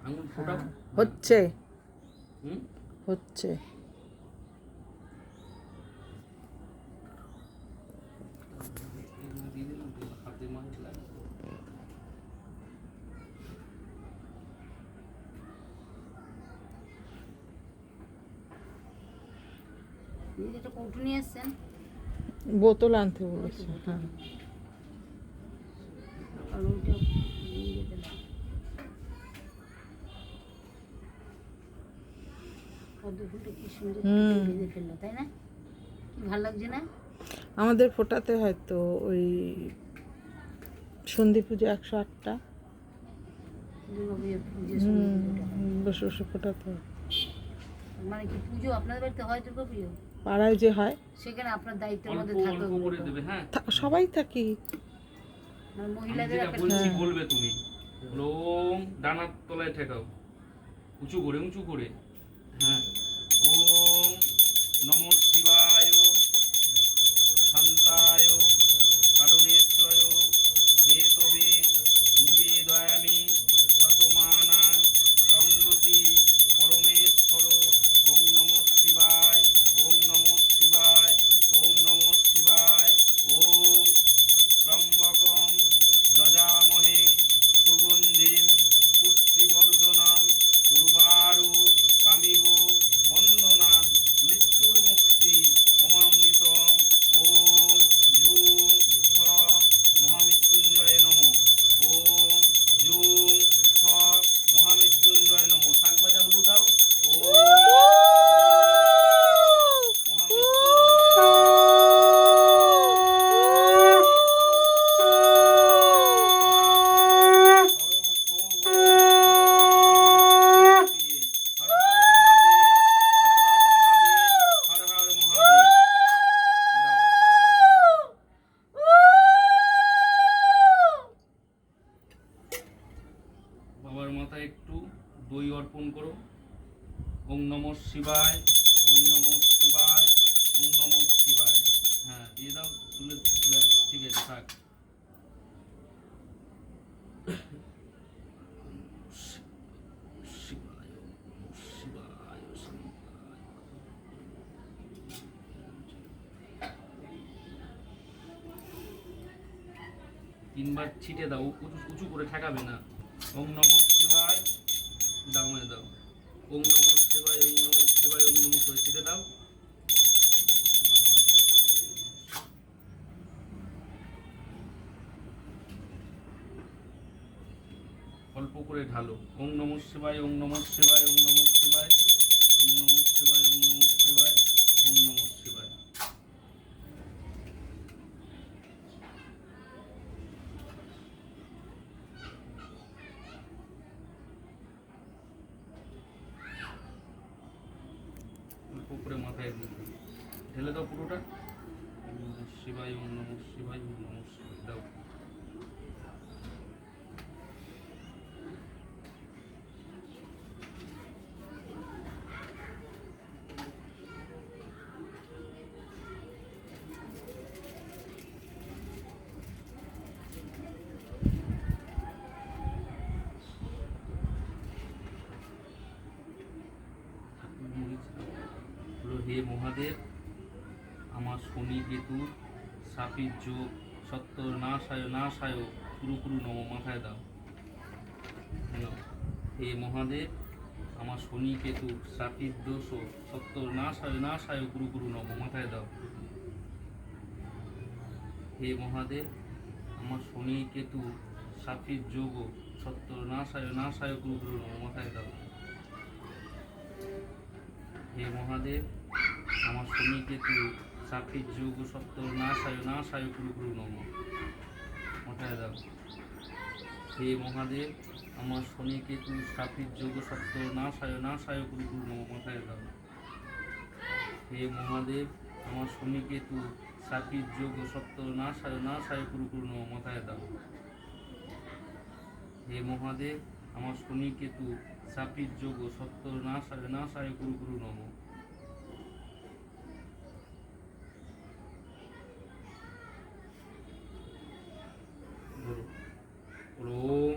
আঙুল ফোটাও। হচ্ছে হুম, হচ্ছে এগুলো দিয়ে দিলাম, হাতে মাছ লাগে। একটা কৌটো নিয়ে এসছেন, বোতল আনতে বলেছে। হ্যাঁ আর ওইটা নিয়ে যেতে দাও। পদ্ম ফুলটা কি সুন্দর বেঁধে ফেললো, তাই না? কি ভালো লাগছে না? আমাদের ফোটাতে হয়তো ওই সন্ধি পুজো 108টা দুর্গাপুজোর পুজো সন্ধি পুজোটা হয়। বসে বসে ফোটাতে হয়। মানে কি পুজো আপনাদের বাড়িতে হয় দুর্গাপুজো? পাড়ায় যে হয় সেখানে আপনার দায়িত্বের অল্প মধ্যে থাকে অল্প করে ওগুলো। দেবে, হ্যাঁ। সবাই থাকি। মানে আমি মহিলাদের যেটা একটা বলছি বলবে তুমি। ওম, ডানার তলায় ঠেকাও, উঁচু করে উঁচু করে। হ্যাঁ। ওম নমঃ শিবায় শান্তায় কারণেত্রয় হেতবে নিবেদয়ামি ততমানাং সঙ্গতি পরমেশ্বর। ওং নমঃ শিবায়, ওং নমঃ শিবায়, ওং নমঃ শিবায়। ওম ত্রম্বকম যজামহে সুগন্ধিম পুষ্টিবর্ধনম উর্বারু কামিব বন্ধনান মৃত্যুর্মুক্তি অমামৃতম। ওম জুং ছ মহামৃত্যুঞ্জয় নমঃ। ওম জুং ছ মহামৃত্যুঞ্জয় নমঃ। শাক ভাজা উলু দাও। ওম মহামৃত্যুঞ্জয় বাবার মাথায় একটু দই অর্পণ করো। ওং নমঃ শিবায়, ওং নমঃ শিবায়, ওং নমঃ শিবায়। হ্যাঁ, দিয়ে দাও, তুলে ব্যাস, ঠিক আছে, থাক। শিবায়, শিবায়, শিবায়। তিনবার ছিটে দাও, উঁচু উঁচু করে ঠেকাবে না। ওং নমঃ শিবায়, দাও মানে দাও। ওং নমঃ শিবায়, ওং নমঃ শিবায়, ওং নমঃ করে ছিটে দাও। অল্প করে ঢালো। ওং নমঃ শিবায়, ওং নমঃ শিবায়, ওং নমঃ শিবায়, ওং নমঃ শিবায়, ওং নমঃ শিবায়, ওং নমঃ শিবায়। অল্প করে মাথায় ঢেলে দাও পুরোটা। ওং নমঃ শিবায়, ওং নমঃ শিবায়, ওং নমঃ শিবায় দাও। হে মহাদেব, আমার শনি কেতু সাপির যোগ সত্য নাশায় নাশায় কুরু কুরু নম। মাথায় দাও। হে মহাদেব, আমার শনি কেতু সাপির দোষ সত্য নাশায় নাশায় কুরু কুরু নম। মাথায় দাও। হে মহাদেব, আমার শনি কেতু সাপির যোগ সত্য নাশায় নাশায় কুরু কুরু নম। মাথায় দাও। হে মহাদেব, আমার শনি কেতু সাপির যোগ সত্য নাশায় নাশায় কুরু কুরু নম। মাথায় দাও। হে মহাদেব, আমার শনি কেতু সাপির যোগ সত্য নাশায় নাশায় কুরু কুরু নম। মাথায় দাও। হে মহাদেব, আমার শনি কেতু সাপির যোগ সত্য নাশায় নাশায় কুরু কুরু নম। মাথায় দাও। হে মহাদেব, আমার শনি কেতু সাপির যোগ সত্য নাশায় নাশায় কুরু কুরু নম। ওম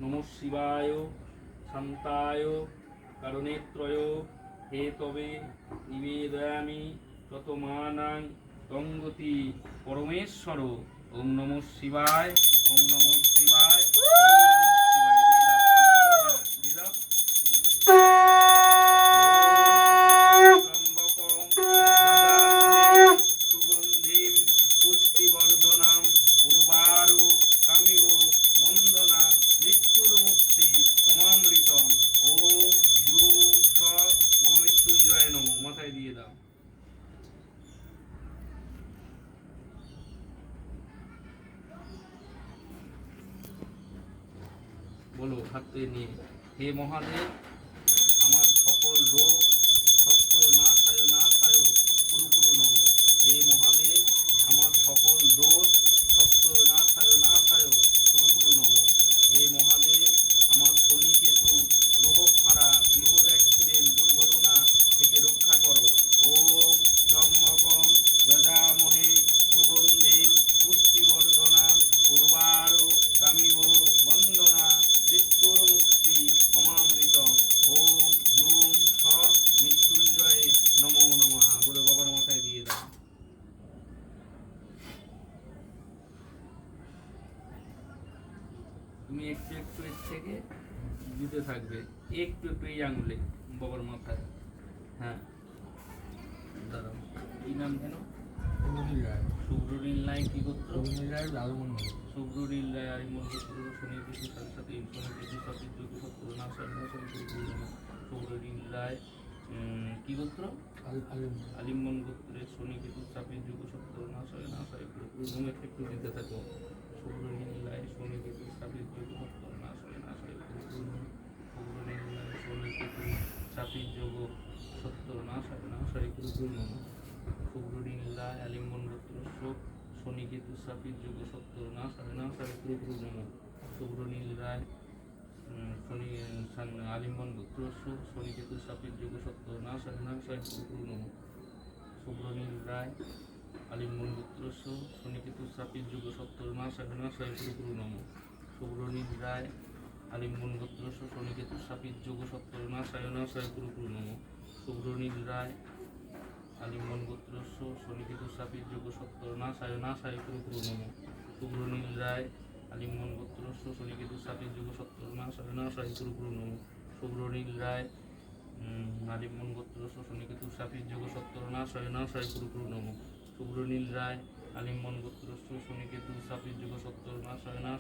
নমঃ শিবায় শান্তায় কারণেত্রয় হে তবে নিবেদয়ামি ততমানাং তঙ্গতি পরমেশ্বর। ওম নমঃ শিবায়, ওম নমঃ শিবায়, ওম নমঃ শিবায়। দিয়ে দাও, ত্রম্বকম যজামহে সুগন্ধিম পুষ্টিবর্ধনাম উর্বারু কামিব বন্দনা মৃত্যুর্মুক্তি অমামৃতম। ওম জুম স মহামৃত্যুঞ্জয় নমঃ। মাথায় দিয়ে দাও। বলো হাতে নিয়ে, হে মহাদেব আমার সকল রোগ সত্য নাশায় নাশায় কুরু কুরু নম। হে মহাদেব আমার সকল দোষ সত্য নাশায় নাশায় কুরু কুরু নম। হে মহাদেব আমার শনি কেতু গ্রহ ফাঁড়া বিপদ অ্যাক্সিডেন্ট দুর্ঘটনা থেকে রক্ষা করো। ওম ত্রম্বকম যজামহে সুগন্ধিম পুষ্টিবর্ধনাম উর্বারু কামিব বন্দনা মৃত্যুর্মুক্তি অমামৃতম। ওম জুম স মৃত্যুঞ্জয় নমো নমঃ। বলে বাবার মাথায় দিয়ে দাও। তুমি একটু একটু এর থেকে দিতে থাকবে, একটু একটু এই আঙুলে বাবার মাথায়। হ্যাঁ দাঁড়াও, কি নাম যেন? শুভ্রনীল রায়। কি গোত্র? শুভ্রনীল রায় আরিমন গোত্র। শনি কেতু সাথে সাথে শনি কেতু সাথে যোগ সত্য না শুভ্রনীল রায় কি গোত্র? আলিমন গোত্রের শনি কেতু চাপের যোগ সত্য না একটু দিতে থাকো। শুভ্রনীল রায় শনি কেতু চাপের যোগ সত্য না শুভ্রনীল রায় শনি কেতু চাপের যোগ সত্য না শুভ্রনীল রায় আলিম্বন গোত্র শনি কেতু সাপির যোগ সত্য না কুরুকুরু নম। শুভ্রনীল রায় শনি আলিম্বন গোত্র শনি কেতু সাপির যোগ সত্য না কুরুকুরু নম। শুভ্রনীল রায় আলিম্বন গোত্র শনি কেতু সাপির যোগ সত্য না কুরুকুরু নম। শুভ্রনীল রায় আলিম্বন গোত্র শনি কেতু সাপির যোগ সত্য না কুরুকুরু নম। শুভ্রনীল রায় আলিম্বন গোত্র শনি কেতু সাপির যোগ সত্য না কুরুকুরু নম। শুভ্রনীল রায় আলিম্বন গোত্র শনি কেতু সাপির যোগ সত্য না কুরুকুরু নম। শুভ্রনীল রায় আলিম্বন গোত্র শনি কেতু সাপির যোগ সত্য না কুরুকুরু নম। শুভ্রনীল রায় আলিম্বন গোত্র শনি কেতু সাপির যোগ সত্য না